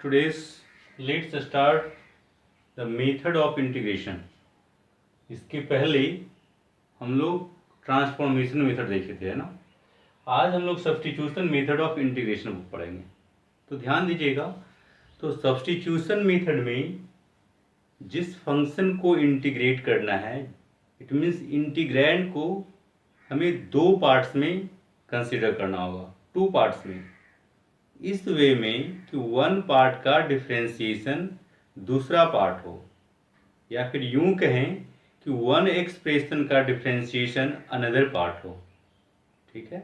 today's let's start the method of integration. इसके पहले हम लोग ट्रांसफॉर्मेशन मेथड देखे थे, है ना। आज हम लोग सब्स्टिट्यूशन मेथड ऑफ इंटीग्रेशन पढ़ेंगे। तो ध्यान दीजिएगा। तो सब्स्टिट्यूशन मेथड में जिस फंक्शन को इंटीग्रेट करना है, इट मीन्स इंटीग्रैंड को हमें दो पार्ट्स में कंसिडर करना होगा, टू पार्ट्स में। इस वे में कि वन पार्ट का डिफ्रेंशिएशन दूसरा पार्ट हो, या फिर यूं कहें कि वन एक्सप्रेशन का डिफ्रेंशिएशन अनदर पार्ट हो। ठीक है।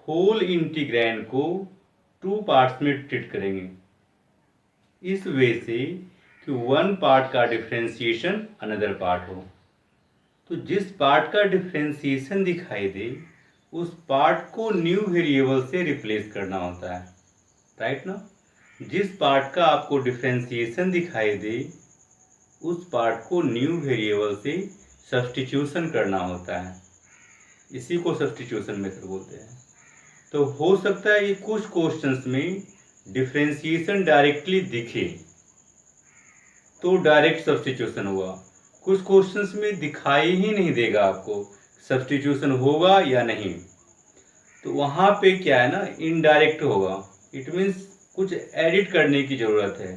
होल इंटीग्रैंड को टू पार्ट्स में ट्रीट करेंगे इस वे से कि वन पार्ट का डिफ्रेंशिएशन अनदर पार्ट हो। तो जिस पार्ट का डिफ्रेंशिएशन दिखाई दे उस पार्ट को न्यू वेरिएबल से रिप्लेस करना होता है, राइट ना। जिस पार्ट का आपको डिफ्रेंशिएशन दिखाई दे उस पार्ट को न्यू वेरिएबल से सब्स्टिट्यूशन करना होता है। इसी को सब्स्टिट्यूशन मेथड बोलते हैं। तो हो सकता है कि कुछ क्वेश्चंस में डिफ्रेंशिएशन डायरेक्टली दिखे तो डायरेक्ट सब्स्टिट्यूशन हुआ, कुछ क्वेश्चंस में दिखाई ही नहीं देगा आपको सब्स्टिट्यूशन होगा या नहीं, तो वहाँ पे क्या है ना, इनडायरेक्ट होगा। इट मीन्स कुछ एडिट करने की ज़रूरत है।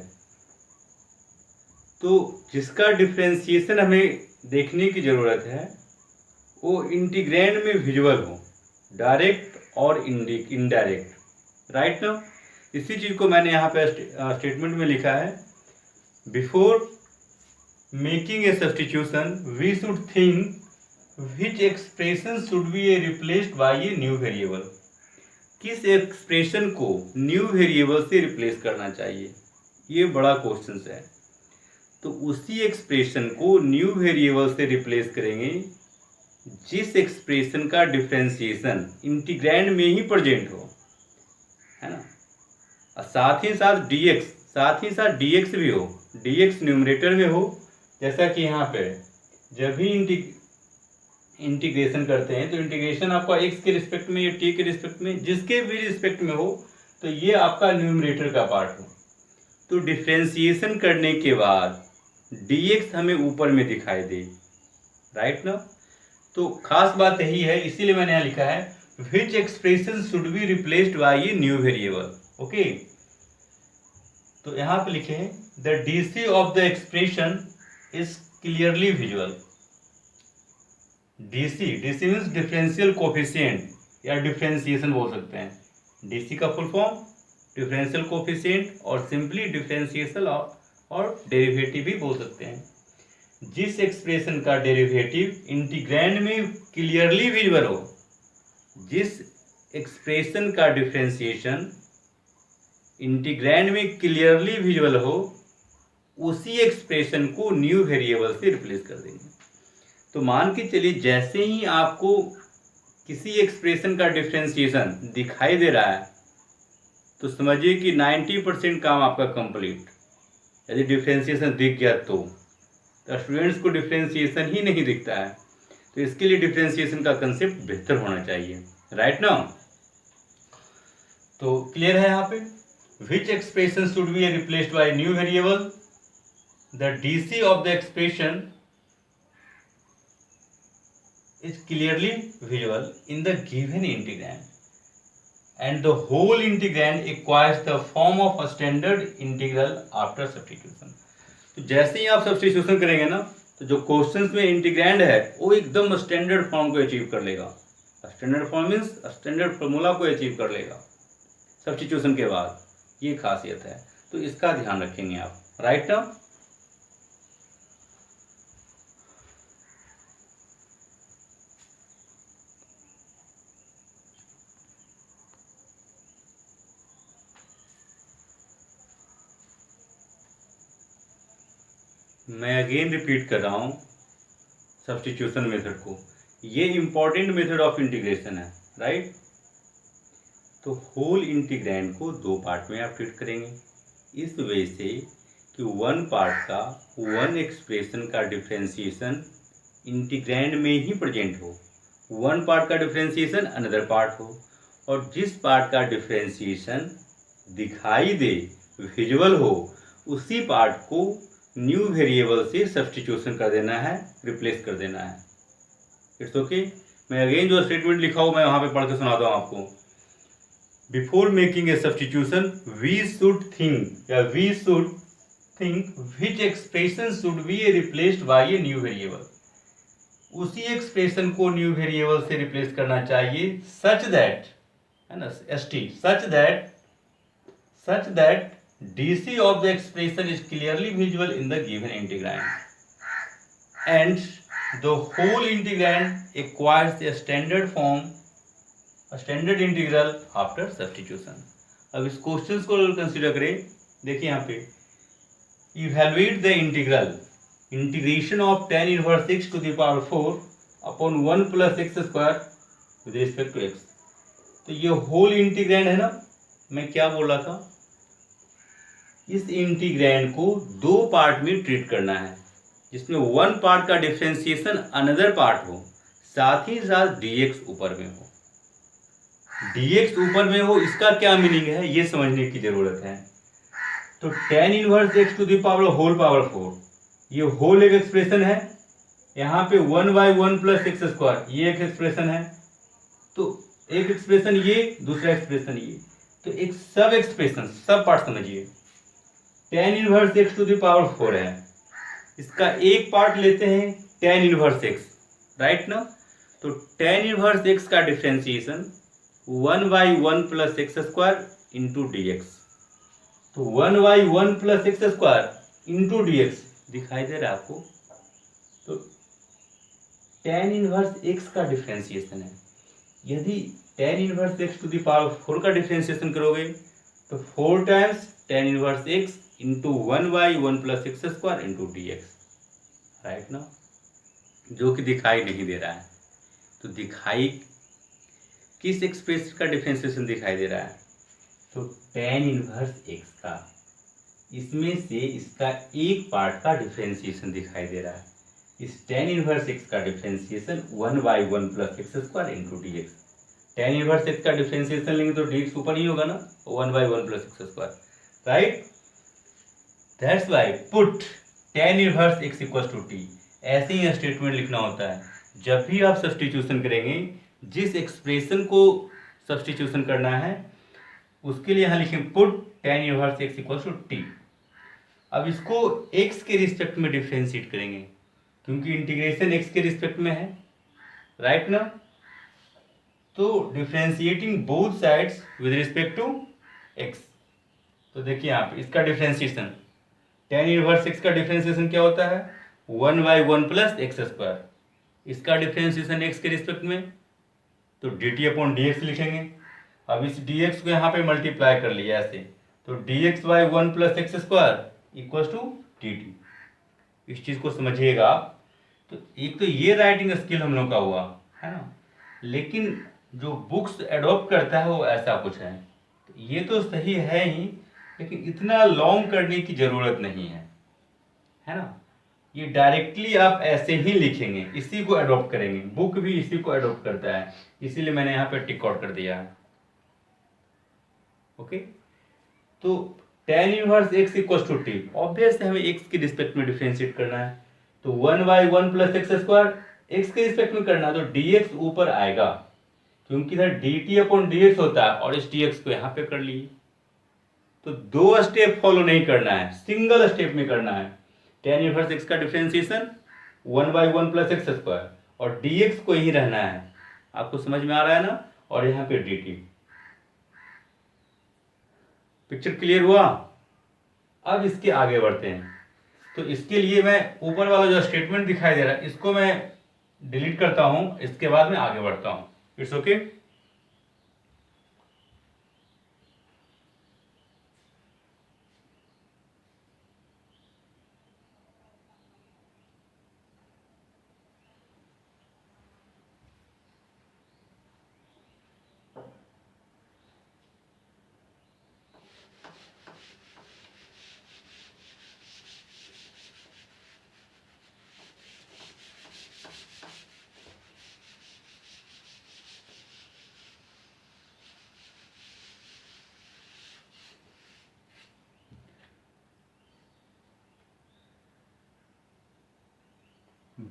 तो जिसका डिफ्रेंशिएशन हमें देखने की ज़रूरत है वो इंटीग्रैंड में विजुअल हो, डायरेक्ट और इनडायरेक्ट, राइट ना। इसी चीज़ को मैंने यहाँ पे स्टेटमेंट में लिखा है, before making a substitution we should think which expression should be a replaced by a new variable. किस एक्सप्रेशन को न्यू वेरिएबल से रिप्लेस करना चाहिए, ये बड़ा क्वेश्चन है। तो उसी एक्सप्रेशन को न्यू वेरिएबल से रिप्लेस करेंगे जिस एक्सप्रेशन का डिफ्रेंशिएशन इंटीग्रैंड में ही प्रेजेंट हो, है ना। और साथ ही साथ dx भी हो, dx न्यूमरेटर में हो। जैसा कि यहाँ पे जब भी इंटीग्रेशन करते हैं तो इंटीग्रेशन आपका x के रिस्पेक्ट में या t के रिस्पेक्ट में, जिसके भी रिस्पेक्ट में हो, तो ये आपका न्यूमरेटर का पार्ट हो। तो डिफ्रेंशिएशन करने के बाद dx हमें ऊपर में दिखाई दे, राइट ना। तो खास बात यही है, इसीलिए मैंने यहाँ लिखा है which expression should be replaced by a new variable. Okay, तो यहाँ पे लिखे हैं the DC of the expression is clearly visual. DC means differential coefficient या डिफ्रेंशिएशन बोल सकते हैं। DC का फुल फॉर्म डिफरेंशियल कोफिशिएंट और सिंपली डिफरेंशिएशन और डेरिवेटिव भी बोल सकते हैं। जिस एक्सप्रेशन का डेरिवेटिव इंटीग्रैंड में क्लियरली विजुअल हो, जिस एक्सप्रेशन का डिफरेंशिएशन इंटीग्रैंड में क्लियरली विजुअल हो, उसी एक्सप्रेशन को न्यू वेरिएबल से रिप्लेस कर देंगे। तो मान के चलिए जैसे ही आपको किसी एक्सप्रेशन का डिफरेंशिएशन दिखाई दे रहा है तो समझिए कि 90% काम आपका कंप्लीट। यदि डिफरेंशिएशन दिख गया तो स्टूडेंट्स को डिफरेंशिएशन ही नहीं दिखता है, तो इसके लिए डिफरेंशिएशन का कंसेप्ट बेहतर होना चाहिए, राइट ना। तो क्लियर है यहाँ पे, which expression should be replaced by new variable, the DC of the expression is clearly visible in the given integrand and the whole integrand acquires the form of a standard integral after substitution। तो जैसे ही आप substitution करेंगे ना, तो जो questions में integrand है वो एकदम स्टैंडर्ड फॉर्म को अचीव कर लेगा। Standard form means standard formula को अचीव कर लेगा सब्स्टिट्यूशन के बाद, ये खासियत है। तो इसका ध्यान रखेंगे आप, राइट ना। मैं अगेन रिपीट कर रहा हूँ सब्स्टिट्यूशन मेथड को, ये इम्पॉर्टेंट मेथड ऑफ इंटीग्रेशन है, राइट। तो होल इंटीग्रैंड को दो पार्ट में आप ट्रीट करेंगे इस वजह से कि वन पार्ट का वन एक्सप्रेशन का डिफ्रेंशिएशन इंटीग्रैंड में ही प्रेजेंट हो, वन पार्ट का डिफ्रेंशिएशन अनदर पार्ट हो, और जिस पार्ट का डिफ्रेंशिएशन दिखाई दे विजुअल हो उसी पार्ट को न्यू वेरिएबल से सब्स्टिट्यूशन कर देना है, रिप्लेस कर देना है। It's okay. मैं अगेन जो स्टेटमेंट लिखा हूँ मैं वहाँ पे पढ़ के सुनाता हूँ आपको। Before making a substitution we should think which expression should be replaced by a new variable. उसी एक्सप्रेशन को न्यू वेरिएबल से रिप्लेस करना चाहिए सच दैट, है ना, such that DC of the expression is clearly visible in the given integrand and the whole integrand acquires a standard form, a standard integral after substitution। अब इस question को consider करें। देखिए यहाँ पे evaluate the integration of tan inverse x to the power 4 upon 1 plus x square with respect to x। तो ये whole integrand है ना, मैं क्या बोल रहा था, इस इंटीग्रैंड को दो पार्ट में ट्रीट करना है जिसमें वन पार्ट का डिफरेंशिएशन अनदर पार्ट हो, साथ ही साथ dx ऊपर में हो। dx ऊपर में हो इसका क्या मीनिंग है ये समझने की जरूरत है। तो tan inverse x to the power whole power 4 ये होल एक एक्सप्रेशन है, यहाँ पे 1/1 प्लस एक्स स्क्वायर ये एक एक्सप्रेशन है। तो एक एक्सप्रेशन ये, दूसरा एक्सप्रेशन ये, तो एक सब एक्सप्रेशन, सब पार्ट समझिए। tan inverse x to the power 4 है, इसका एक पार्ट लेते हैं tan इनवर्स x, राइट ना। तो tan इनवर्स x का differentiation 1/1 plus x square into dx। तो 1/1 plus x square into dx दिखाई दे रहा है आपको। तो tan इनवर्स x का डिफरेंशिएशन है। यदि tan inverse x to the power 4 का डिफरेंशिएशन करोगे तो 4 times tan inverse x into 1/1 plus x square into dx, right ना, जो कि दिखाई नहीं दे रहा है। तो दिखाई किस एक्सप्रेशन का डिफरेंशिएशन दिखाई दे रहा है, तो tan इनवर्स x का, इसमें से इसका एक पार्ट का डिफरेंशिएशन दिखाई दे रहा है। इस tan इनवर्स x का differentiation 1/1 plus x square into dx। tan inverse x का डिफरेंशिएशन लेंगे तो dx ऊपर ही होगा ना, 1/1 plus x square, right. That's why put tan inverse x equals to t। ऐसे ही स्टेटमेंट लिखना होता है जब भी आप सब्स्टिट्यूशन करेंगे। जिस एक्सप्रेशन को सब्स्टिट्यूशन करना है उसके लिए यहाँ लिखें put tan inverse x equals to t। अब इसको x के रिस्पेक्ट में डिफरेंशिएट करेंगे क्योंकि इंटीग्रेशन x के रिस्पेक्ट में है, राइट ना। तो differentiating both sides with respect to x। तो देखिए यहाँ पे इसका डिफरेंशिएशन tan इनवर्स x का डिफरेंशिएशन क्या होता है, 1/1 प्लस एक्स स्क्वायर। इसका डिफरेंशिएशन x के रिस्पेक्ट में तो dt अपॉन dx लिखेंगे। अब इस dx को यहाँ पे मल्टीप्लाई कर लिया ऐसे, तो dx/1 plus x square equals to dt। इस चीज को समझिएगा आप। तो एक तो ये राइटिंग स्किल हम लोग का हुआ है ना, लेकिन जो बुक्स एडॉप्ट करता है वो ऐसा कुछ है। ये तो सही है ही, लेकिन इतना लॉन्ग करने की जरूरत नहीं है ना। ये डायरेक्टली आप ऐसे ही लिखेंगे, इसी को अडॉप्ट करेंगे, बुक भी इसी को अडॉप्ट करता है, इसीलिए मैंने यहाँ पे टिक आउट कर दिया है। ओके, तो tan inverse x equals to t, obvious है हमें x के रिस्पेक्ट में डिफरेंशिएट करना है। तो 1/1 प्लस एक्स स्क्वायर x के रिस्पेक्ट में करना है तो dx ऊपर आएगा क्योंकि इधर dt अपॉन dx होता है और इस dx को यहाँ पे कर लिए। तो दो स्टेप फॉलो नहीं करना है, सिंगल स्टेप में करना है। tan इनवर्स x का डिफरेंशिएशन 1/1 प्लस एक्स स्क्वायर और dx को ही रहना है। आपको समझ में आ रहा है ना, और यहाँ पे dt। पिक्चर क्लियर हुआ। अब इसके आगे बढ़ते हैं। तो इसके लिए मैं ऊपर वाला जो स्टेटमेंट दिखाई दे रहा है इसको मैं डिलीट करता हूं, इसके बाद मैं आगे बढ़ता हूं। It's okay.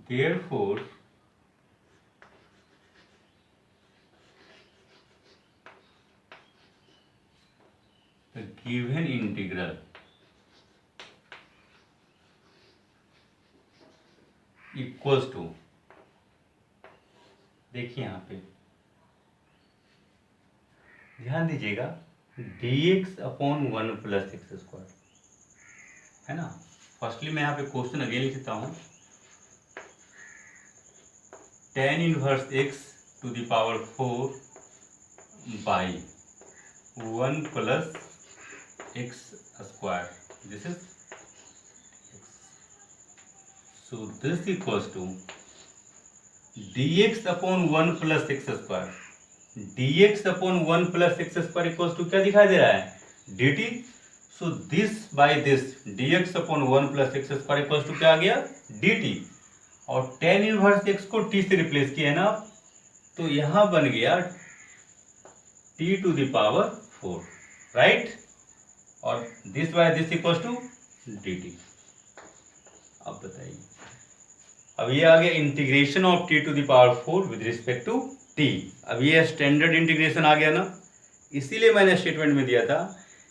Therefore, the given integral equals to, देखिए यहाँ पे ध्यान दीजिएगा, dx upon 1 plus x square है ना। फर्स्टली मैं यहाँ पे क्वेश्चन अगेन लिख देता हूँ, tan inverse x to the power 4 by 1 plus x square, this is so this equals to dx upon 1 plus x square, dx upon 1 plus x square equals to क्या दिखाई दे रहा है dt। So this by this dx upon 1 plus x square equals to क्या आ गया dt, और tan inverse x को t से रिप्लेस किया है ना, तो यहां बन गया t to the power 4, right, और this by this equals to dt। अब बताइए, अब ये आ गया integration of t to the power 4 with respect to t। अब ये स्टैंडर्ड इंटीग्रेशन आ गया ना, इसीलिए मैंने स्टेटमेंट में दिया था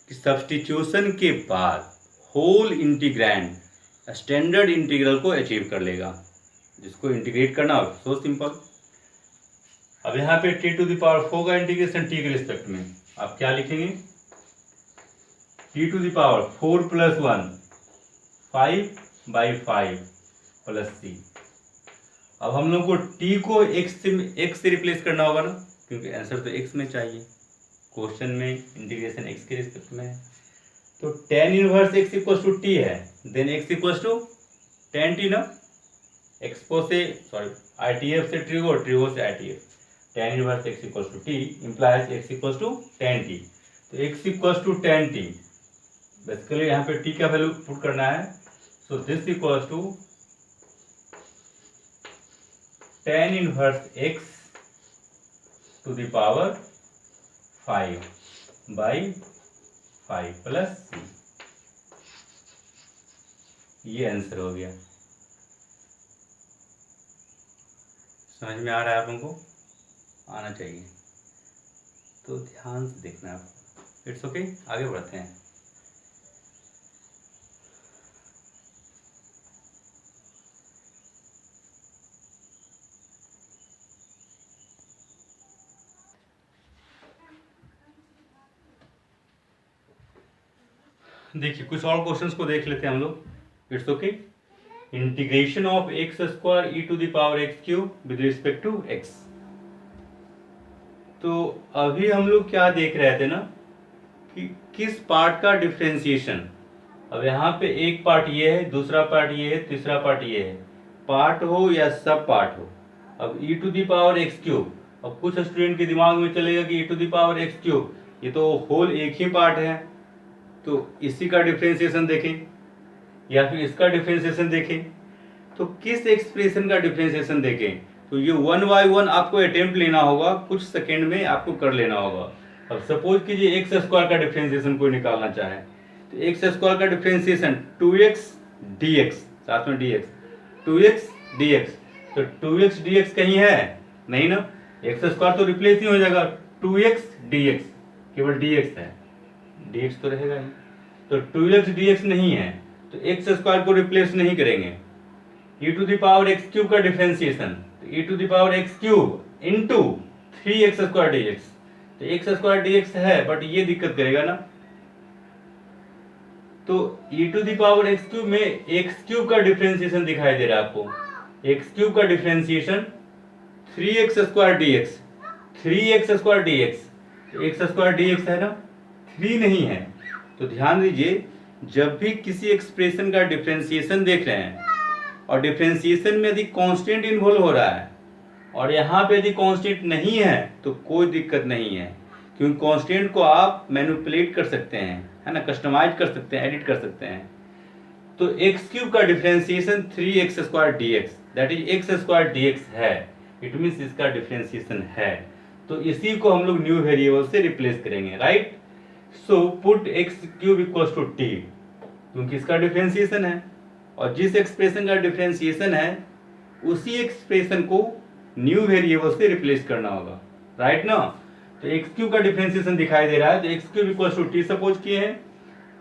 कि सब्स्टिट्यूशन के बाद होल इंटीग्रैंड स्टैंडर्ड इंटीग्रल को अचीव कर लेगा, जिसको इंटीग्रेट करना हो सो सिंपल। अब यहाँ पे t टू द पावर 4 का इंटीग्रेशन t के रिस्पेक्ट में आप क्या लिखेंगे, t to the power 4 plus 1 5 by 5 plus c। अब हम लोग को t को x से रिप्लेस करना होगा ना, क्योंकि आंसर तो x में चाहिए, क्वेश्चन में इंटीग्रेशन x के रिस्पेक्ट में है। तो tan inverse x equals to t है, then x equals to tan t ना, एक्सपो से सॉरी ITF से ट्रिगो, ट्रिगो से ITF, tan inverse x equals to t implies x equals to tan t। तो x equals to tan t, basically यहाँ पे t का value put करना है। So this equals to tan inverse x to the power 5 by 5 plus c, ये answer हो गया। समझ में आ रहा है आप लोगों को, आना चाहिए, तो ध्यान से देखना है आपको। इट्स ओके, आगे बढ़ते हैं। देखिए कुछ और क्वेश्चंस को देख लेते हैं हम लोग। It's okay, integration of x square e to the power x cube with respect to x. तो अभी हम लोग क्या देख रहे थे ना कि किस पार्ट का डिफ्रेंसिएशन। अब यहाँ पे एक पार्ट ये है, दूसरा पार्ट ये है, तीसरा पार्ट ये है, पार्ट हो या सब पार्ट हो। अब e to the power x cube, अब कुछ स्टूडेंट के दिमाग में चलेगा कि e to the power x cube ये तो होल एक ही पार्ट है, तो इसी का डिफ्रेंसिएशन देखें या फिर इसका डिफ्रेंसिएशन देखें। तो किस एक्सप्रेशन का डिफ्रेंसिएशन देखें, तो ये 1 बाय 1 आपको अटेम्प्ट लेना होगा, कुछ सेकेंड में आपको कर लेना होगा। अब सपोज कीजिए एक्स स्क्वायर का डिफ्रेंसिएशन कोई निकालना चाहे, तो एक्स स्क्वायर का डिफ्रेंसिएशन 2x dx, साथ में dx 2x dx, तो 2x dx कहीं है नहीं ना, एक्स स्क्वायर तो रिप्लेस ही हो जाएगा, 2x dx केवल dx है, dx तो रहेगा ही, तो 2x dx नहीं है, तो एक्स स्क्वायर को रिप्लेस नहीं करेंगे। e to the power x cube का डिफरेंशिएशन, तो e to the power x cube into 3x square dx, तो x स्क्वायर dx है बट ये दिक्कत करेगा ना, तो e to the power x cube में x क्यूब का डिफरेंशिएशन दिखाई दे रहा है आपको, x क्यूब का differentiation 3x square dx, 3x square dx, तो x स्क्वायर dx है ना, 3 नहीं है। तो ध्यान दीजिए, जब भी किसी एक्सप्रेशन का डिफरेंशिएशन देख रहे हैं और डिफरेंशिएशन में यदि कांस्टेंट इन्वॉल्व हो रहा है और यहाँ पे यदि कांस्टेंट नहीं है तो कोई दिक्कत नहीं है, क्योंकि कांस्टेंट को आप मैनिपुलेट कर सकते हैं, है ना, कस्टमाइज कर सकते हैं, एडिट कर सकते हैं। तो एक्स क्यूब का differentiation 3x square dx, that is x square dx है, इट मीन्स इसका डिफरेंशिएशन है, तो इसी को हम लोग न्यू वेरिएबल से रिप्लेस करेंगे, right. So put x cube equals to t, क्योंकि इसका डिफरेंशिएशन है, और जिस एक्सप्रेशन का डिफरेंशिएशन है उसी एक्सप्रेशन को न्यू वेरिएबल से रिप्लेस करना होगा, राइट ना। तो एक्स क्यू का डिफरेंशिएशन दिखाई दे रहा है, तो x cube equal to t suppose किए हैं,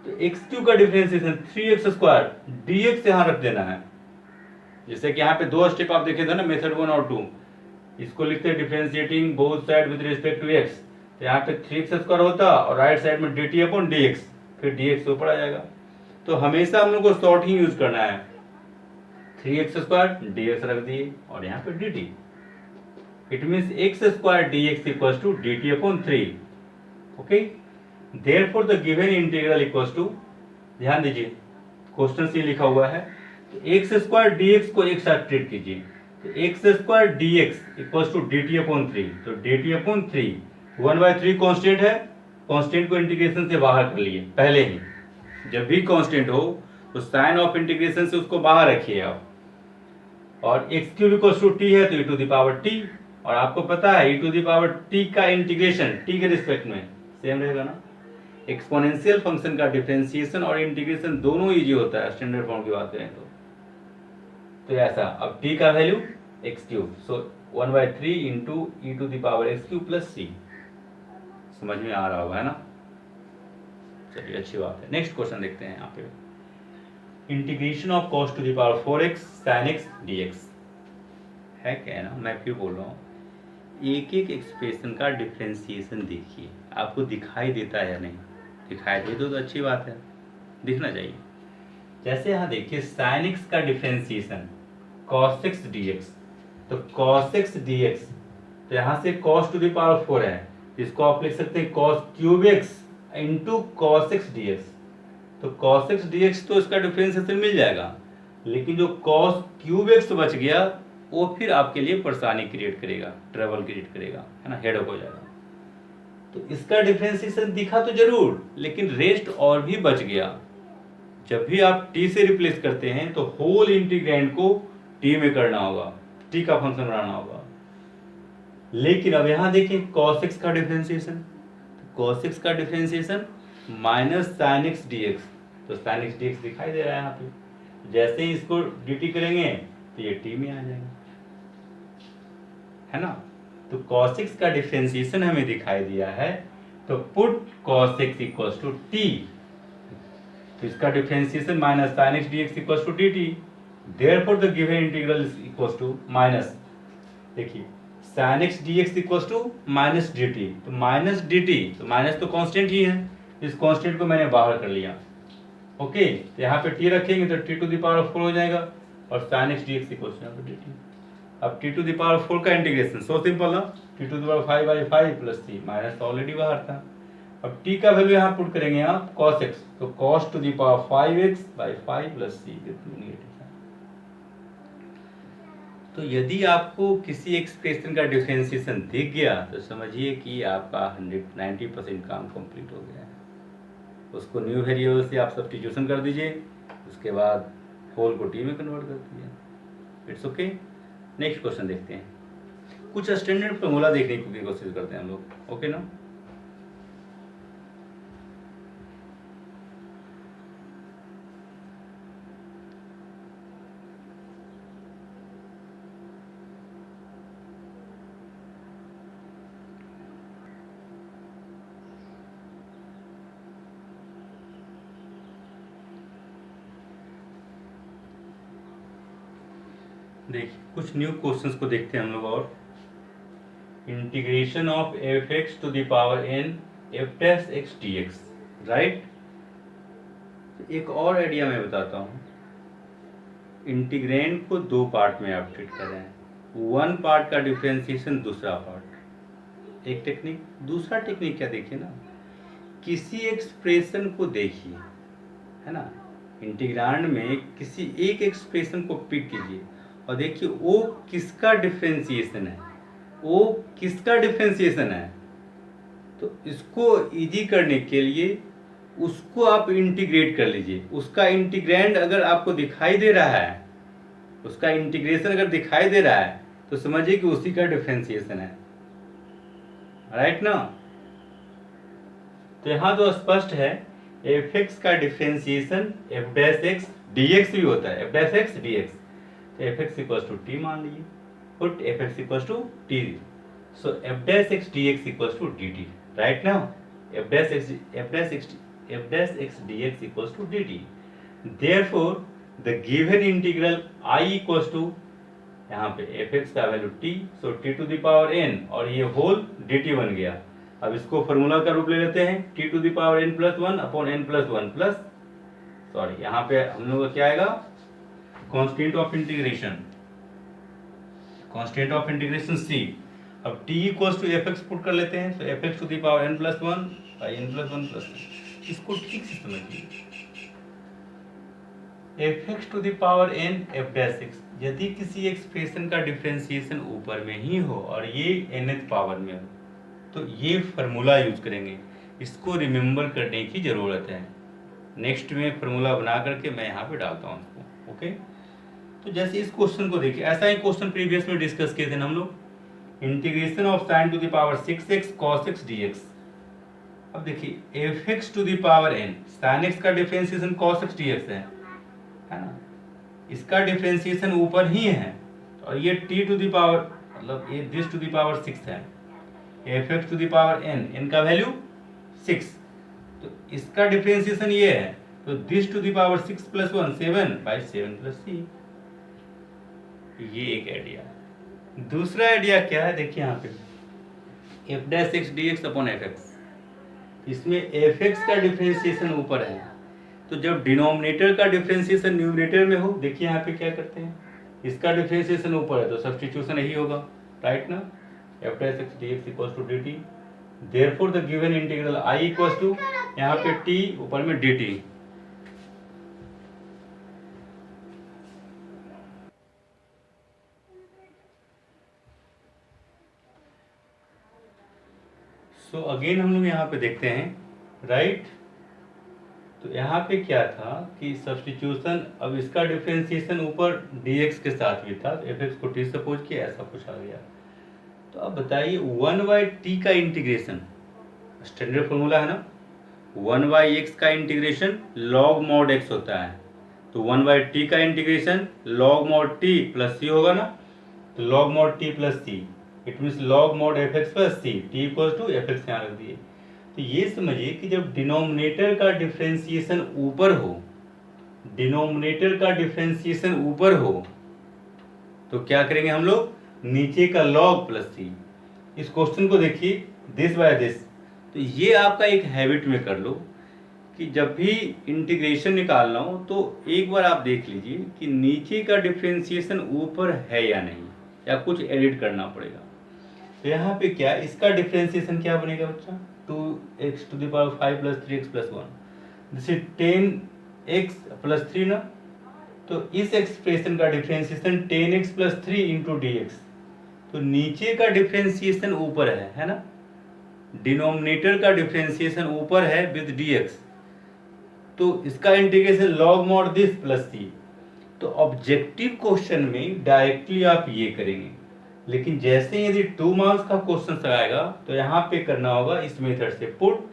तो एक्स क्यूब का डिफरेंशिएशन 3x² dx यहाँ रख देना है। जैसे कि यहाँ पे दो स्टेप आप देखे थे ना, मेथड 1 और 2, इसको लिखते हैं differentiating both side with respect to x, तो यहाँ पे 3x² होता और राइट साइड में dt अपॉन dx, फिर dx ऊपर आ जाएगा। तो हमेशा हम लोग को शॉर्टिंग यूज करना है, 3x² dx रख दिए और यहाँ पे dt, it means x² dx equals to dt upon 3। Okay, therefore the given integral equals to, ध्यान दीजिए क्वेश्चन से लिखा हुआ है, तो x² dx को एक साथ ट्रीट कीजिए, तो x² dx equals to dt upon 3, तो dt अपॉन 3 1/3 कांस्टेंट है, कांस्टेंट को इंटीग्रेशन से बाहर कर लिए पहले ही। जब भी कांस्टेंट हो तो साइन ऑफ इंटीग्रेशन से उसको बाहर रखिए आप, और x cube equals to t है तो e to the power t, और आपको पता है e to the power t का इंटीग्रेशन t के रिस्पेक्ट में सेम रहेगा ना। एक्सपोनेंशियल फंक्शन का डिफरेंशिएशन और इंटीग्रेशन दोनों इजी होता है स्टैंडर्ड फॉर्म की बात करें तो ऐसा। अब t का value x cube, so 1/3 into e to the power x cube plus c, समझ में आ रहा होगा है ना। चलिए अच्छी बात है, नेक्स्ट क्वेश्चन देखते हैं। यहाँ पे integration of cos to the power 4x sin x dx है क्या है ना। मैं फिर बोल रहा हूँ, एक एक एक्सप्रेशन का डिफरेंशिएशन देखिए, आपको दिखाई देता है या नहीं, दिखाई दे तो अच्छी बात है, दिखना चाहिए। जैसे यहाँ देखिए sin x का डिफरेंशिएशन cos x dx, तो cos x dx, तो यहाँ से cos टू द पावर 4 है, इसको आप लिख सकते हैं cos cube x into cos x dx, तो cos x dx तो इसका डिफरेंशिएशन मिल जाएगा, लेकिन जो cos क्यूब x बच गया वो फिर आपके लिए परेशानी क्रिएट करेगा, ट्रबल क्रिएट करेगा, है ना, हेडेक हो जाएगा। तो इसका डिफरेंशिएशन दिखा तो जरूर, लेकिन रेस्ट और भी बच गया। जब भी आप t से रिप्लेस करते हैं तो होल इंटीग्रैंड को t में करना होगा, t का फंक्शन बनाना होगा। लेकिन अब यहाँ देखिए cos x का डिफरेंशिएशन, cos x का differentiation minus sin x dx, तो sin x dx दिखाई दे रहा है यहाँ पे। जैसे ही इसको dt करेंगे तो ये t में आ जाएगा, है ना। तो cos x का डिफरेंशिएशन हमें दिखाई दिया है, तो put cos x equals to t, तो इसका differentiation minus sin x dx equals to dt, therefore the given integral equals to minus, देखिए sin x dx equals to minus dt, तो माइनस dt, तो माइनस तो constant ही है, इस constant को मैंने बाहर कर लिया। ओके, तो यहाँ पे t रखेंगे तो t टू द पावर 4 हो जाएगा, और sin x dx equals to dt। अब t टू द पावर 4 का इंटीग्रेशन सो सिंपल ना, t to the power 5/5 plus c, minus already बाहर था। अब t का वैल्यू यहाँ पुट करेंगे आप cos x, तो cos to the power 5x/5 plus c, तो यदि आपको किसी एक्सप्रेशन का डिफरेंशिएशन दिख गया तो समझिए कि आपका 90% काम कंप्लीट हो गया है। उसको न्यू वेरिएबल से आप सब्स्टिट्यूशन कर दीजिए, उसके बाद होल को टी में कन्वर्ट कर दीजिए, इट्स ओके। नेक्स्ट क्वेश्चन देखते हैं, कुछ स्टैंडर्ड फॉर्मूला देखने की कोशिश करते हैं हम लोग, ओके ना। देखिए कुछ न्यू क्वेश्चंस को देखते हैं हम लोग, और integration of f x to the power n f dash x d x, right. एक और आइडिया मैं बताता हूँ, इंटीग्रेंड को दो पार्ट में आप ट्रीट कर रहे हैं, वन पार्ट का डिफरेंशिएशन, दूसरा पार्ट, एक टेक्निक। दूसरा टेक्निक क्या, देखिए ना, किसी एक्सप्रेशन को देखिए, है ना, इंटीग्रांड में किसी एक एक्सप्रेशन को पिक कीजिए और देखिए वो किसका डिफरेंशिएशन है, वो किसका डिफरेंशिएशन है। तो इसको इजी करने के लिए उसको आप इंटीग्रेट कर लीजिए, उसका इंटीग्रैंड अगर आपको दिखाई दे रहा है, उसका इंटीग्रेशन अगर दिखाई दे रहा है तो समझिए कि उसी का डिफरेंशिएशन है, राइट ना। तो यहाँ तो स्पष्ट है, एफ एक्स का differentiation f dash x d x भी होता है, f dash x d x, तो f x equals to t मान लीजिए, put f x equals to t, so f dash x d x equals to d t, right now f dash x d x equals to d t, therefore the given integral I equals to, यहाँ पे f x का value T, so t to the power n, और ये whole D T बन गया। अब इसको formula का रूप ले लेते हैं, t to the power n plus one upon n plus one plus, sorry यहाँ पे हम लोग का क्या आएगा, constant of integration, constant of integration c. अब t equals to f x put कर लेते हैं, तो f x to the power n plus one by n plus one plus, इसको ठीक से समझिए, f x to the power n f dash x, यदि किसी एक्सप्रेशन का डिफरेंशिएशन ऊपर में ही हो और ये nth पावर में हो, तो ये फार्मूला यूज करेंगे, इसको रिमेंबर करने की ज़रूरत है। नेक्स्ट में फार्मूला बना करके मैं यहाँ पे डालता हूँ उसको, ओके। तो जैसे इस क्वेश्चन को देखिए, ऐसा ही क्वेश्चन प्रीवियस में डिस्कस किए थे हम लोग, integration of sine to the power 6x cos x dx। अब देखिए f x to the power n, sine x का डिफरेंशिएशन cos x dx है ना, इसका डिफरेंशिएशन ऊपर ही है, और ये t टू द पावर मतलब ये दिस टू द पावर 6 है, f x to the power n का वैल्यू 6, तो इसका डिफरेंशिएशन ये है, तो this to the power 6 plus 1 7 by 7 plus c, ये एक आइडिया। दूसरा आइडिया क्या है, देखिए यहाँ पे F dash x d x upon F x, इसमें एफ एक्स का डिफरेंशिएशन ऊपर है, तो जब डिनोमिनेटर का डिफरेंशिएशन न्यूमरेटर में हो, देखिए यहाँ पे क्या करते हैं, इसका डिफरेंशिएशन ऊपर है तो सब्स्टिट्यूशन यही होगा, राइट ना, f dash x d x equals to d t, therefore the given integral I equals to, यहाँ पे टी ऊपर में डी टी। सो अगेन हम लोग यहाँ पे देखते हैं, राइट। तो यहाँ पे क्या था कि सब्स्टिट्यूशन, अब इसका डिफरेंशिएशन ऊपर dx के साथ भी था, तो fx को t सपोज किया, ऐसा कुछ आ गया। तो अब बताइए 1/t का इंटीग्रेशन, स्टैंडर्ड फॉर्मूला है ना, 1/x का इंटीग्रेशन log mod x होता है, तो 1/t का integration log mod t plus c होगा ना, तो log mod t plus c, it means log mod fx plus c, t equals to fx यहाँ रख दिए। तो ये समझिए कि जब डिनोमिनेटर का डिफरेंशिएशन ऊपर हो, डिनोमिनेटर का डिफरेंशिएशन ऊपर हो, तो क्या करेंगे हम लोग, नीचे का log प्लस c। इस क्वेश्चन को देखिए, दिस बाय दिस, तो ये आपका एक हैबिट में कर लो कि जब भी इंटीग्रेशन निकालना हो तो एक बार आप देख लीजिए कि नीचे का डिफरेंशिएशन ऊपर है या नहीं, या कुछ एडिट करना पड़ेगा। तो यहाँ पे क्या, इसका डिफरेंशिएशन क्या बनेगा बच्चा, 2x to the power 5 plus 3x plus 1, this is 10x plus 3 ना, तो इस एक्सप्रेशन का differentiation 10x plus 3 into d x, तो नीचे का डिफरेंशिएशन ऊपर है ना, डिनोमिनेटर का डिफरेंशिएशन ऊपर है विद डी एक्स, तो इसका integration log mod this plus c। तो ऑब्जेक्टिव क्वेश्चन में डायरेक्टली आप ये करेंगे, लेकिन जैसे यदि 2 मार्क्स का क्वेश्चन आएगा तो यहाँ पे करना होगा इस मेथड से, put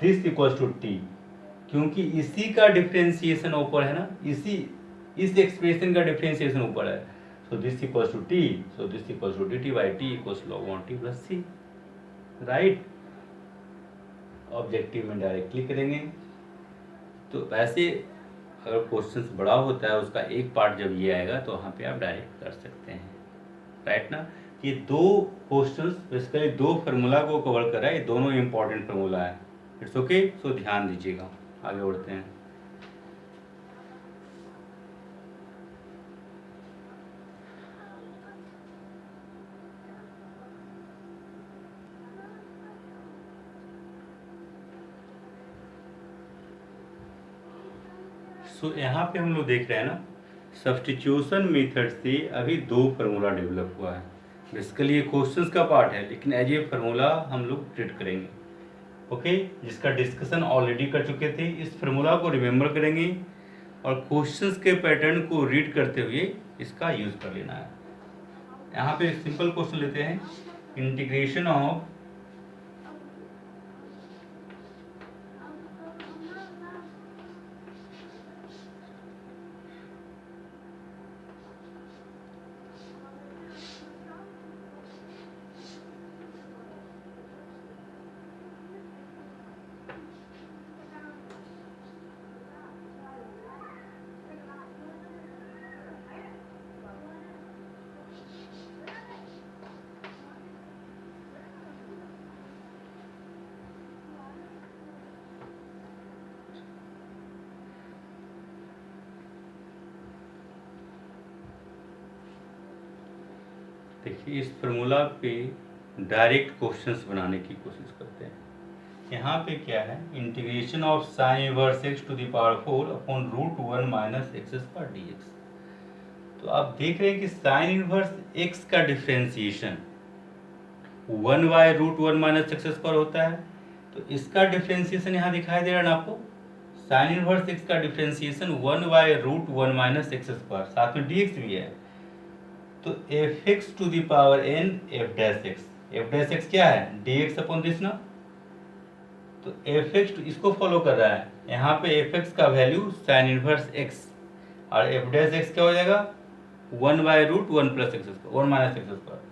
this equals to t, क्योंकि इसी का डिफरेंशिएशन ऊपर है ना, इस एक्सप्रेशन का डिफरेंशिएशन ऊपर है, so this equals to t, so this equals to d t by t equals log mod t plus c, right. Objective में डायरेक्टली करेंगे। तो वैसे अगर क्वेश्चंस बड़ा होता है, उसका एक पार्ट जब ये आएगा तो वहाँ पे आप डायरेक्ट कर सकते हैं, राइट ना। ये दो क्वेश्चंस बेसिकली दो फार्मूला को कवर कर रहा है, ये दोनों इंपॉर्टेंट फार्मूला है, इट्स ओके। सो ध्यान दीजिएगा, आगे बढ़ते हैं। सो यहाँ पे हम लोग देख रहे हैं ना, सब्स्टिट्यूशन मेथड से अभी दो फार्मूला डेवलप हुआ है, बेसिकली ये क्वेश्चंस का पार्ट है, लेकिन एज ए फार्मूला हम लोग ट्रीट करेंगे, ओके, जिसका डिस्कशन ऑलरेडी कर चुके थे। इस फार्मूला को रिमेंबर करेंगे और क्वेश्चंस के पैटर्न को रीड करते हुए इसका यूज कर लेना है। यहाँ पे सिंपल क्वेश्चन लेते हैं, इंटीग्रेशन ऑफ देखिए इस फार्मूला पे डायरेक्ट क्वेश्चंस बनाने की कोशिश करते हैं। यहाँ पे क्या है, integration of sine inverse x to the power 4 upon root 1 minus x square d x. तो आप देख रहे हैं कि साइन इनवर्स एक्स का differentiation 1 by root 1 minus x square होता है। तो इसका डिफ्रेंसिएशन यहाँ दिखाई दे रहा है ना आपको, साइन इनवर्स एक्स का differentiation 1 by root 1 minus x square, साथ में डी एक्स भी है। तो f x to the power n f dash x क्या है, डी एक्स अपॉन दिस ना। तो एफ एक्स इसको फॉलो कर रहा है, यहाँ पे एफ एक्स का वैल्यू साइन इनवर्स एक्स और एफ डैश एक्स क्या हो जाएगा 1 by root 1 plus x square 1 minus x square.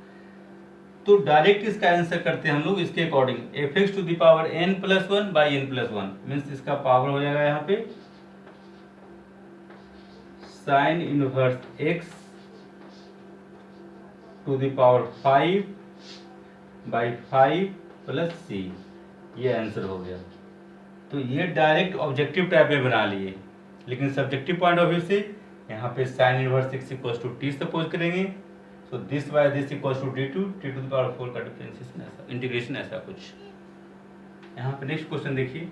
तो डायरेक्ट इसका आंसर करते हैं हम लोग इसके according, f x to the power n plus 1 by n plus 1 means इसका पावर हो जाएगा यहाँ पे sine inverse x to the power 5 by 5 plus c, ये आंसर हो गया। तो ये डायरेक्ट ऑब्जेक्टिव टाइप में बना लिए, लेकिन सब्जेक्टिव पॉइंट ऑफ व्यू से यहाँ पे sine inverse x equal to t suppose करेंगे। तो this by this equal to d to t to the power 4 का डिफरेंशिएशन ऐसा, इंटीग्रेशन ऐसा कुछ। यहाँ पे नेक्स्ट क्वेश्चन देखिए,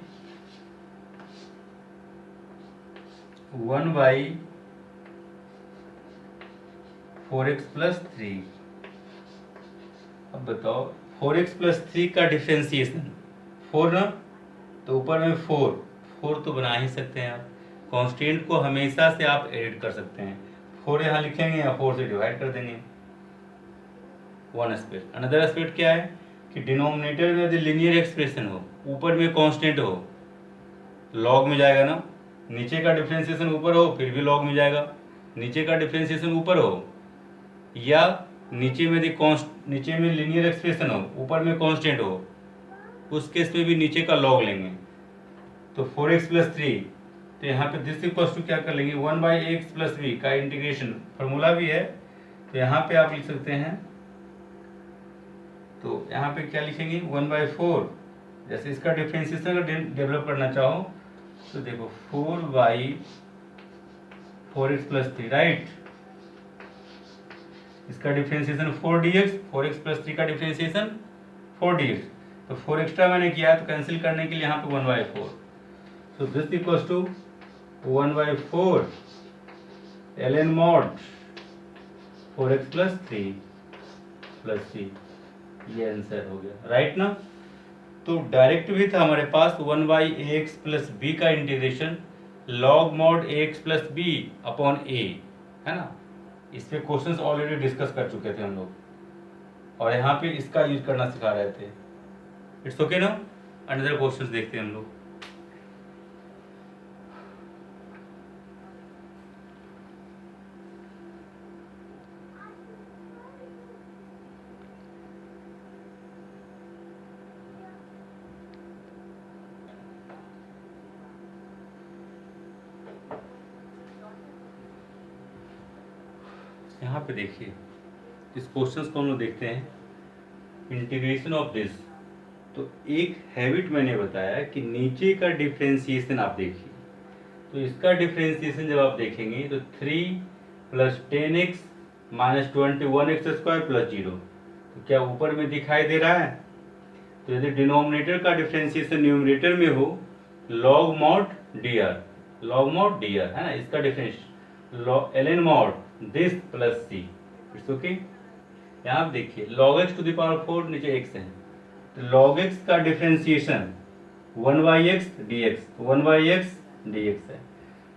1 बाई 4x प्लस 3। अब बताओ 4x प्लस 3 का डिफरेंशिएशन 4 ना, तो ऊपर में 4 तो बना ही सकते हैं आप, कांस्टेंट को हमेशा से आप एडिट कर सकते हैं। 4 यहाँ लिखेंगे या 4 से डिवाइड कर देंगे। वन एस्पेक्ट, अनदर एस्पेक्ट क्या है कि डिनोमिनेटर में यदि लीनियर एक्सप्रेशन हो, ऊपर में कांस्टेंट हो, लॉग में जाएगा ना। नीचे का डिफरेंशिएशन ऊपर हो फिर भी लॉग में जाएगा, नीचे का डिफरेंशिएशन ऊपर हो या नीचे में नीचे में लीनियर एक्सप्रेशन हो ऊपर में कांस्टेंट हो, उस केस में भी नीचे का लॉग लेंगे। तो 4x प्लस 3, तो यहाँ पे दिस इक्वल्स टू क्या कर लेंगे 1 बाई एक्स प्लस बी का इंटीग्रेशन, फार्मूला भी है तो यहाँ पे आप लिख सकते हैं। तो यहाँ पे क्या लिखेंगे 1 बाई 4, जैसे इसका डिफरेंशिएशन अगर डेवलप करना चाहो तो देखो 4 बाई 4x प्लस 3 राइट, इसका डिफरेंशिएशन 4dx, 4x प्लस 3 का डिफरेंशिएशन 4dx। तो 4 एक्स्ट्रा मैंने किया तो कैंसिल करने के लिए यहाँ पे 1 बाई 4, तो this equals to 1 by 4 ln mod 4x plus 3 plus 3, ये आंसर हो गया राइट ना। तो डायरेक्ट भी था हमारे पास 1 बाई ax प्लस बी का integration log mod ax plus b upon a, है ना। इस पे क्वेश्चंस ऑलरेडी डिस्कस कर चुके थे हम लोग और यहाँ पे इसका यूज करना सिखा रहे थे। इट्स ओके ना, अनदर क्वेश्चंस देखते हैं हम लोग। यहाँ पे देखिए इस क्वेश्चंस को हम लोग देखते हैं, इंटीग्रेशन ऑफ दिस। तो एक हैबिट मैंने बताया कि नीचे का डिफरेंशिएशन आप देखिए, तो इसका डिफरेंशिएशन जब आप देखेंगे तो 3 plus 10x minus 21x square plus 0, तो क्या ऊपर में दिखाई दे रहा है। तो यदि डिनोमिनेटर का डिफरेंशिएशन न्यूमरेटर में हो log mod dr, log mod dr है ना, इसका differentiation ln mod this plus c, it's okay. यहाँ आप देखिए log x to the power 4 नीचे x है, तो log x का differentiation 1 by x d x, 1 by x d x है।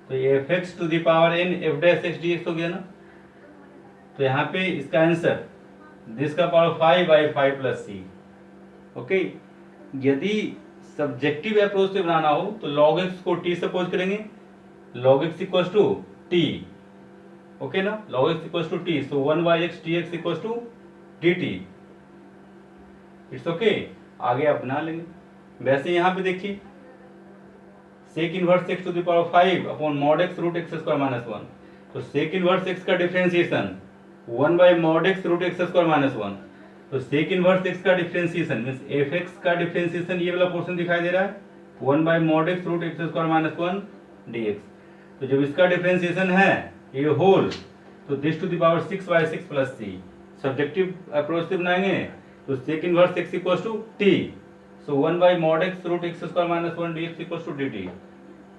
तो f x to the power n f dash x d x हो गया ना। तो यहाँ पे इसका आंसर दिस का power 5 by 5 plus c, okay. यदि सब्जेक्टिव अप्रोच से बनाना हो तो log x को t सपोज करेंगे, log x equals to t, okay ना, log x equals to t, so 1 by x d x equals to d t, it's okay. आगे आप बना लेंगे। वैसे यहाँ पे देखिए sec inverse x to the power 5 upon mod x root x square minus 1, तो सेक इनवर्स एक्स का differentiation 1 by mod x root x square minus 1, तो सेक इनवर्स एक्स का डिफरेंशिएशन मींस एफ एक्स का differentiation ये वाला portion दिखाई दे रहा है 1 by mod x root x square minus 1 d x. तो जब इसका डिफरेंशिएशन है ये होल, तो this to the power 6 by 6 plus c, subjective approach से बनाएंगे तो sec inverse x equals to t, so 1/mod x root x square minus 1 d x equals to d t,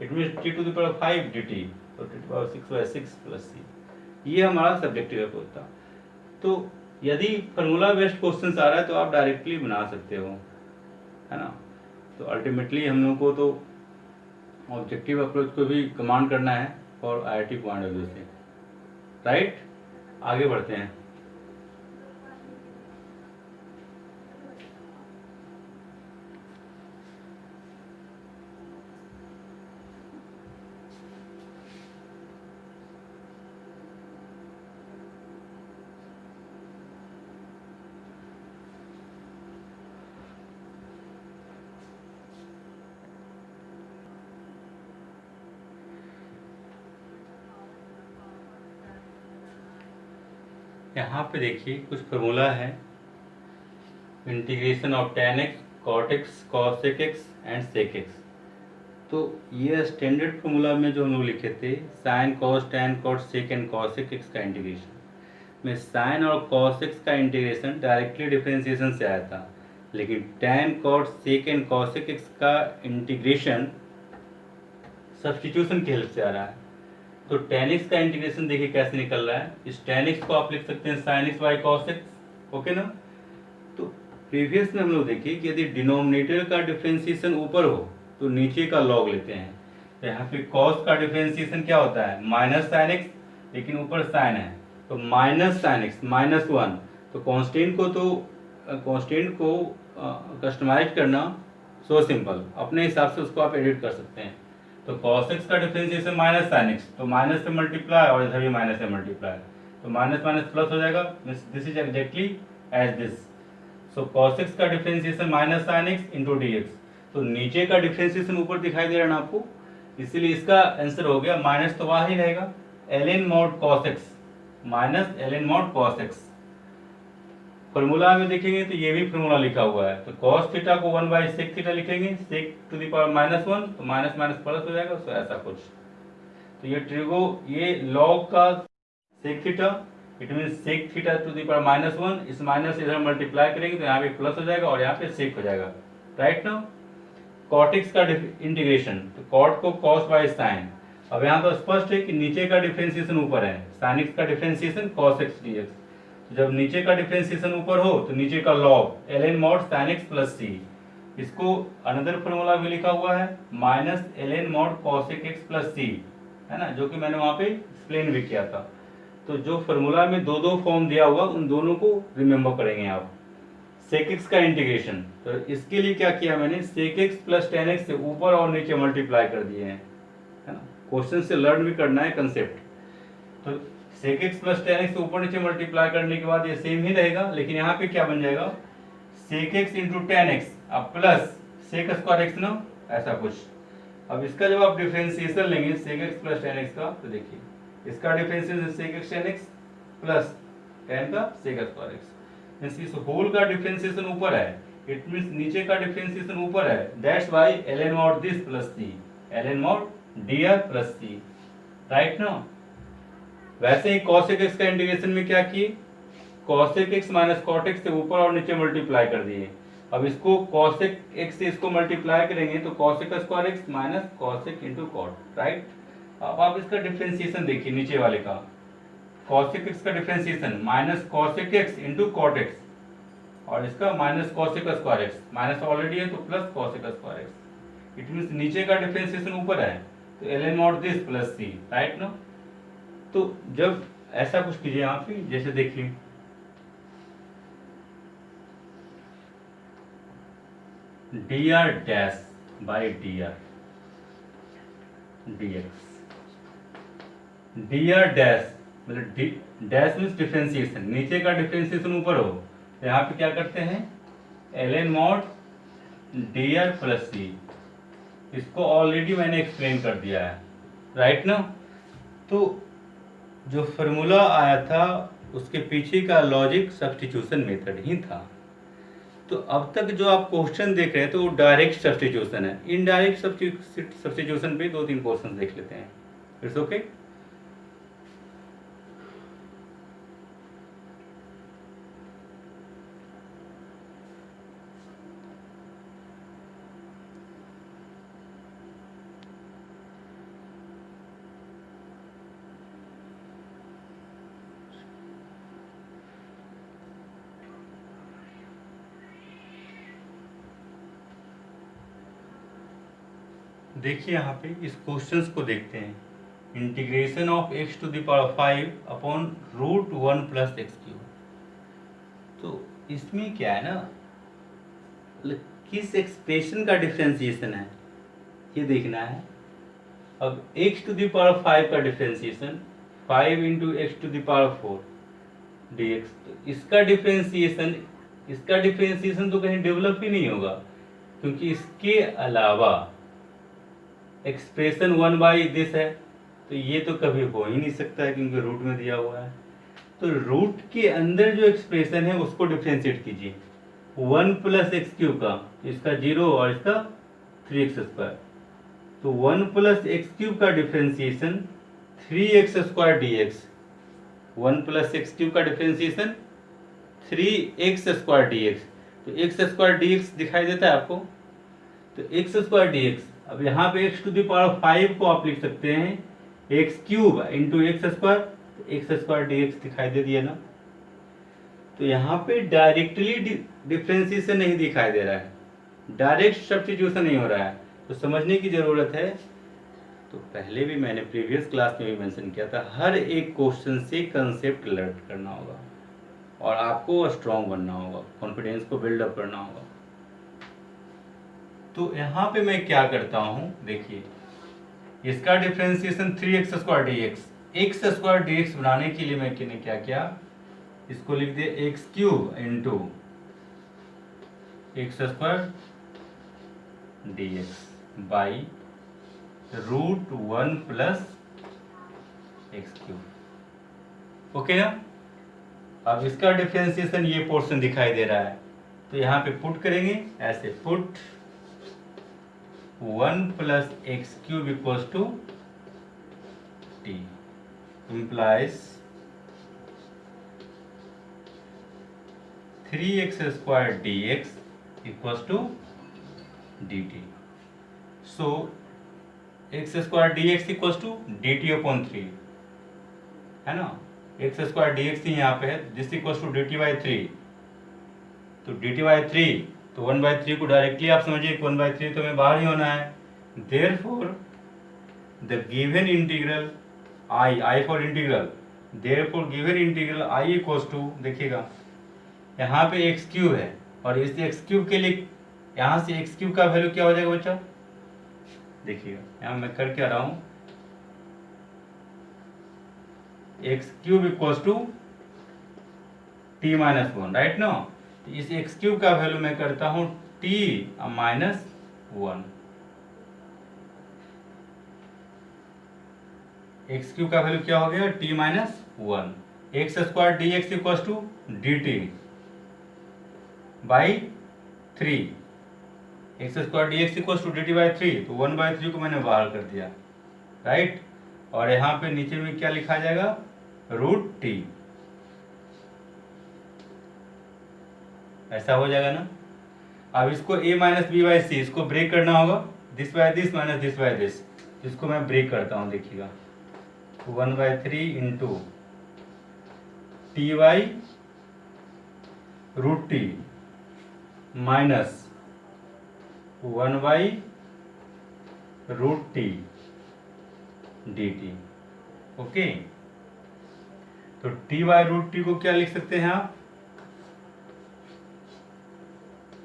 it means t to the power 5 d t और t to power 6/6 plus c. ये हमारा subjective approach था। तो यदि formula based question आ रहा है तो आप डायरेक्टली बना सकते हो, है ना। तो अल्टीमेटली हम लोग को तो ऑब्जेक्टिव अप्रोच को भी कमांड करना है for IIT point of view से, राइट। आगे बढ़ते हैं। यहाँ पे देखिए कुछ फार्मूला है, integration of tan x cot x cosec x and sec x। तो ये स्टैंडर्ड फार्मूला में जो हम लोग लिखे थे sin cos tan cot sec and cosec x का इंटीग्रेशन में sin और cos x का इंटीग्रेशन डायरेक्टली डिफरेंशिएशन से आया था, लेकिन tan cot sec and cosec x का इंटीग्रेशन सब्स्टिट्यूशन की हेल्प से आ रहा है। तो tan x का इंटीग्रेशन देखिए कैसे निकल रहा है, इस tan x को आप लिख सकते हैं sin x by cos x, okay ना। तो प्रीवियस में हम लोग देखिए कि यदि डिनोमिनेटर का डिफरेंशिएशन ऊपर हो तो नीचे का लॉग लेते हैं। तो यहाँ पे cos का डिफरेंशिएशन क्या होता है माइनस sin x, लेकिन ऊपर sin है तो माइनस sin x माइनस 1। तो कॉन्स्टेंट को कस्टमाइज करना सो सिंपल, अपने हिसाब से उसको आप एडिट कर सकते हैं। तो cos x का डिफरेंशिएशन माइनस sin x, तो माइनस से मल्टीप्लाई और इधर भी माइनस से मल्टीप्लाई, तो माइनस माइनस प्लस हो जाएगा, this is exactly as this. So cos x का differentiation minus sin x into d x, तो नीचे का डिफरेंशिएशन ऊपर दिखाई दे रहा है ना आपको, इसीलिए इसका आंसर हो गया माइनस, तो वहाँ ही रहेगा ln mod cos x minus ln mod cos x। Formula में देखेंगे तो ये भी फॉर्मूला लिखा हुआ है, तो cos थीटा को 1/sec थीटा लिखेंगे, sec to the power minus 1, तो माइनस माइनस प्लस हो जाएगा, तो ऐसा कुछ। तो ये log का sec theta, it mean sec theta two the power minus 1, इस माइनस इधर मल्टीप्लाई करेंगे तो यहाँ पे प्लस हो जाएगा और यहाँ पे sec हो जाएगा, राइट ना। cot x का इंटीग्रेशन, तो cot को cos बाई sin। अब यहाँ तो स्पष्ट है कि नीचे का डिफरेंशिएशन ऊपर है, sin x का डिफरेंशिएशन cos x dx। जब नीचे का डिफरेंशिएशन ऊपर हो तो नीचे का log ln mod sin x plus c, इसको अनदर फॉर्मूला भी लिखा हुआ है minus ln mod cosec x plus c, है ना, जो कि मैंने वहाँ पे एक्सप्लेन भी किया था। तो जो फॉर्मूला में दो फॉर्म दिया हुआ उन दोनों को रिमेम्बर करेंगे आप। sec x का इंटीग्रेशन, तो इसके लिए क्या किया मैंने, sec x plus tan x से ऊपर और नीचे मल्टीप्लाई कर दिए हैं, है ना। क्वेश्चन से लर्न भी करना है कंसेप्ट। तो sec x plus tan x से ऊपर नीचे मल्टीप्लाई करने के बाद ये सेम ही रहेगा, लेकिन यहाँ पे क्या बन जाएगा sec x into tan x अब प्लस sec स्क्वायर x ना, ऐसा कुछ। अब इसका जब आप डिफरेंशिएशन लेंगे sec x plus tan x का, तो देखिए इसका differentiation sec x tan x plus tan का sec स्क्वायर x, मींस इस होल का डिफरेंशिएशन ऊपर है, इट मींस नीचे का डिफरेंशिएशन ऊपर है, that's why ln mod this plus c, ln mod dr plus c, right ना। वैसे ही cosec x का इंटीग्रेशन में क्या किए, cosec x minus cot x से ऊपर और नीचे मल्टीप्लाई कर दिए। अब इसको cosec x से इसको मल्टीप्लाई करेंगे तो cosec square x minus cosec into cot, right. अब आप इसका डिफरेंशिएशन देखिए नीचे वाले का, cosec x का differentiation minus cosec x into cot x, और इसका minus cosec square x, minus already है तो plus cosec square x, it means नीचे का डिफरेंशिएशन ऊपर है तो ln mod this plus c, right ना। तो जब ऐसा कुछ कीजिए यहाँ पे, जैसे देखिए dr dash by dr dx, dr dash मतलब डैश मीन्स डिफरेंशिएशन, नीचे का डिफरेंशिएशन ऊपर हो तो यहाँ पे क्या करते हैं ln mod dr plus c, इसको ऑलरेडी मैंने एक्सप्लेन कर दिया है, राइट ना। तो जो फार्मूला आया था उसके पीछे का लॉजिक सब्स्टिट्यूशन मेथड ही था। तो अब तक जो आप क्वेश्चन देख रहे हैं तो वो डायरेक्ट सब्स्टिट्यूशन है, इनडायरेक्ट सब्स्टिट्यूशन पे 2-3 क्वेश्चन देख लेते हैं, इट्स ओके। देखिए यहाँ पे इस क्वेश्चंस को देखते हैं। Integration of x to the power 5 upon root 1 plus x cube. तो इसमें क्या है ना, किस एक्सप्रेशन का डिफ्रेंसिएशन है ये देखना है। अब x टू द पावर 5 का differentiation 5 into x to the power 4 dx, तो इसका डिफ्रेंसिएशन तो कहीं डेवलप ही नहीं होगा, क्योंकि इसके अलावा एक्सप्रेशन 1/दिस है, तो ये तो कभी हो ही नहीं सकता है क्योंकि रूट में दिया हुआ है। तो रूट के अंदर जो एक्सप्रेशन है उसको डिफ्रेंशिएट कीजिए। 1 प्लस एक्स क्यूब का, तो इसका 0 और इसका 3x²। तो 1 प्लस एक्स क्यूब का differentiation 3x² dx। 1 plus x cube का डिफ्रेंशिएशन 3x² dx। तो x² dx दिखाई देता है आपको, तो x² dx। अब यहाँ पे x टू द पावर 5 को आप लिख सकते हैं x³ into x², x² dx दिखाई दे दिया ना। तो यहाँ पे डायरेक्टली डिफ्रेंसिएशन नहीं दिखाई दे रहा है, डायरेक्ट सब्स्टिट्यूशन नहीं हो रहा है, तो समझने की जरूरत है। तो पहले भी मैंने प्रीवियस क्लास में भी मेंशन किया था, हर एक क्वेश्चन से कंसेप्ट लर्न करना होगा और आपको स्ट्रांग बनना होगा, कॉन्फिडेंस को बिल्डअप करना होगा। तो यहाँ पे मैं क्या करता हूँ, देखिए इसका differentiation 3x² dx। x² dx बनाने के लिए मैंने क्या किया, इसको लिख दिया x³ into x² dx by root 1 plus x³। Okay ना। अब इसका डिफ्रेंसिएशन ये पोर्शन दिखाई दे रहा है, तो यहाँ पे पुट करेंगे ऐसे, put 1 plus x³ equals to t implies 3x² dx equals to dt. So x² dx equals to dt upon 3 है ना। x² dx ही यहाँ पे है, दिस इक्वल्स टू dt/3। तो dt/3, तो 1/3 को डायरेक्टली आप समझिए 1/3 तो हमें बाहर ही होना है। Therefore the given integral I for integral, therefore given integral I equals to, देखिएगा यहाँ पे x³ है और इस x³ के लिए यहाँ से x³ का वैल्यू क्या हो जाएगा बच्चा, देखिएगा यहाँ मैं कर क्या रहा हूँ, x³ equals to t-1, right ना। इस x³ का वैल्यू मैं करता हूँ t-1। x³ का वैल्यू क्या हो गया, t-1। x² dx equals to dt by 3। x² dx equals to dt/3, तो 1/3 को मैंने बाहर कर दिया, राइट। और यहाँ पे नीचे में क्या लिखा जाएगा, रूट t। ऐसा हो जाएगा ना। अब इसको a माइनस b/c, इसको ब्रेक करना होगा, this by this minus this by this, इसको मैं ब्रेक करता हूँ, देखिएगा 1/3 into t/√t minus 1/√t dt। Okay, तो t/√t को क्या लिख सकते हैं आप,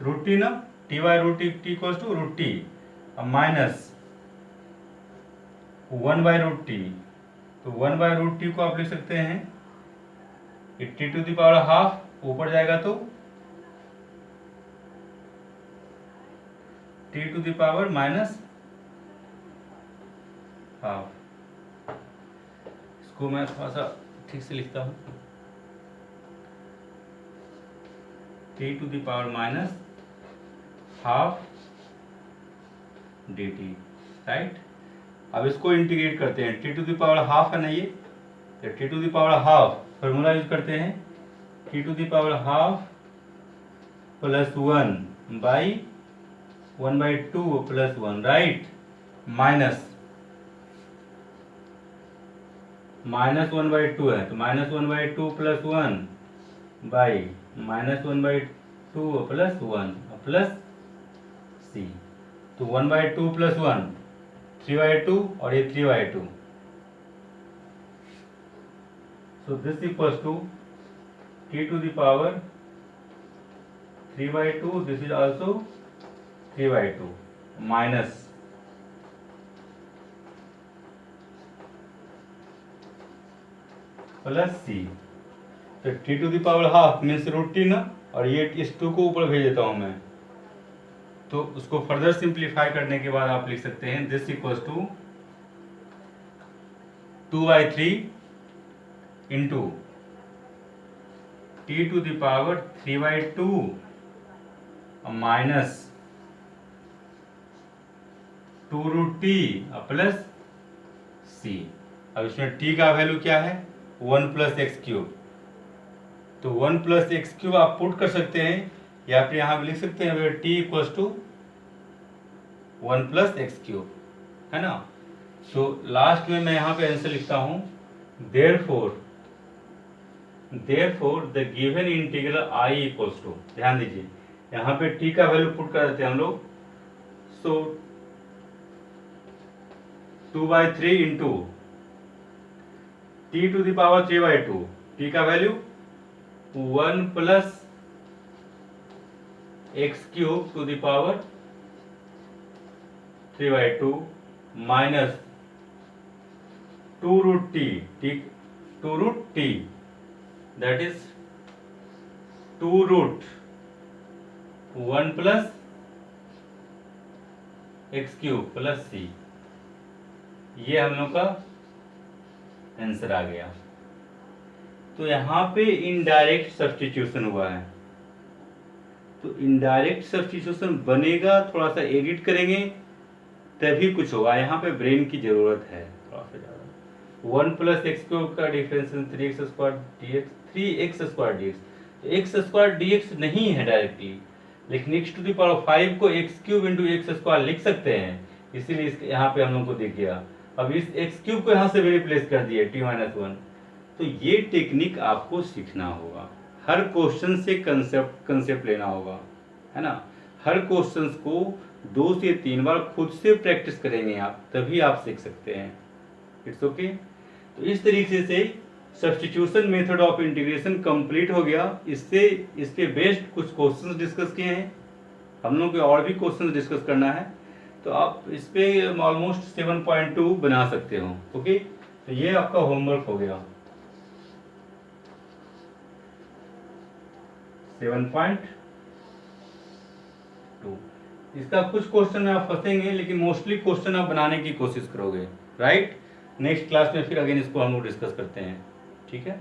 रूट टी ना, t/√t equals to root t, अब माइनस 1/√t, तो 1/√t को आप लिख सकते हैं t⁻², ऊपर जाएगा तो t⁻−12। इसको मैं थोड़ा सा ठीक से लिखता हूँ, t⁻−12 dt, राइट। अब इसको इंटीग्रेट करते हैं, t⁻½ है ना ये, तो t⁻½ फॉर्मूला यूज करते हैं, t⁻½ plus 1 by 1/2 plus 1, right, minus 1/2 है, तो -1/2 plus 1 by -1/2 plus 1 plus c, तो 1/2 प्लस 1 3/2 और ये 3/2. So this equals to t to the power 3/2. This is also 3/2 minus plus c. तो t to the power half means root t ना, और ये इस 2 को ऊपर भेज देता हूं मैं, तो उसको फर्दर सिंप्लीफाई करने के बाद आप लिख सकते हैं this equals to 2/3 into t to the power 3/2 minus 2√t plus c. अब इसमें t का वैल्यू क्या है 1 + x³. तो 1 + x³ आप पुट कर सकते हैं या फिर यहाँ भी लिख सकते हैं t इक्वल्स टू 1 + x³, है ना. तो लास्ट में मैं यहाँ पे आंसर लिखता हूँ therefore the given integral I equals to, ध्यान दीजिए यहाँ पे t का वैल्यू पुट कर देते हैं हम लोग. So 2/3 into t to the power 3/2, t का value 1 + x³ to the power 3/2 minus 2√t that is 2√1 + x³ plus c. ये हम लोग का आंसर आ गया. तो यहाँ पे इनडायरेक्ट सब्स्टिट्यूशन हुआ है. तो इनडायरेक्ट सब्स्टिट्यूशन बनेगा, थोड़ा सा एडिट करेंगे तभी कुछ होगा. यहाँ पे ब्रेन की जरूरत है थोड़ा सा ज़्यादा. 1 + x³ का differential 3x² dx 3x² dx. x² dx नहीं है डायरेक्टली, लेकिन x टू द पावर 5 को x³ × x² लिख सकते हैं, इसीलिए यहाँ पे हम लोग को दिख गया. अब इस x³ को यहाँ से भी रिप्लेस कर दिए t-1. तो ये टेक्निक आपको सीखना होगा. हर क्वेश्चन से कंसेप्ट लेना होगा, है ना. हर क्वेश्चन को 2 से 3 बार खुद से प्रैक्टिस करेंगे आप, तभी आप सीख सकते हैं. It's okay. तो इस तरीके से substitution method of integration complete हो गया. इसके बेस्ड कुछ क्वेश्चंस डिस्कस किए हैं हम लोग के, और भी क्वेश्चंस डिस्कस करना है, तो आप इस पे ऑलमोस्ट 7.2 बना सकते हो. ओके. तो ये आपका होमवर्क हो गया 7.2. इसका कुछ क्वेश्चन में आप फंसेंगे, लेकिन मोस्टली क्वेश्चन आप बनाने की कोशिश करोगे. राइट. नेक्स्ट क्लास में फिर अगेन इसको हम लोग डिस्कस करते हैं. ठीक है.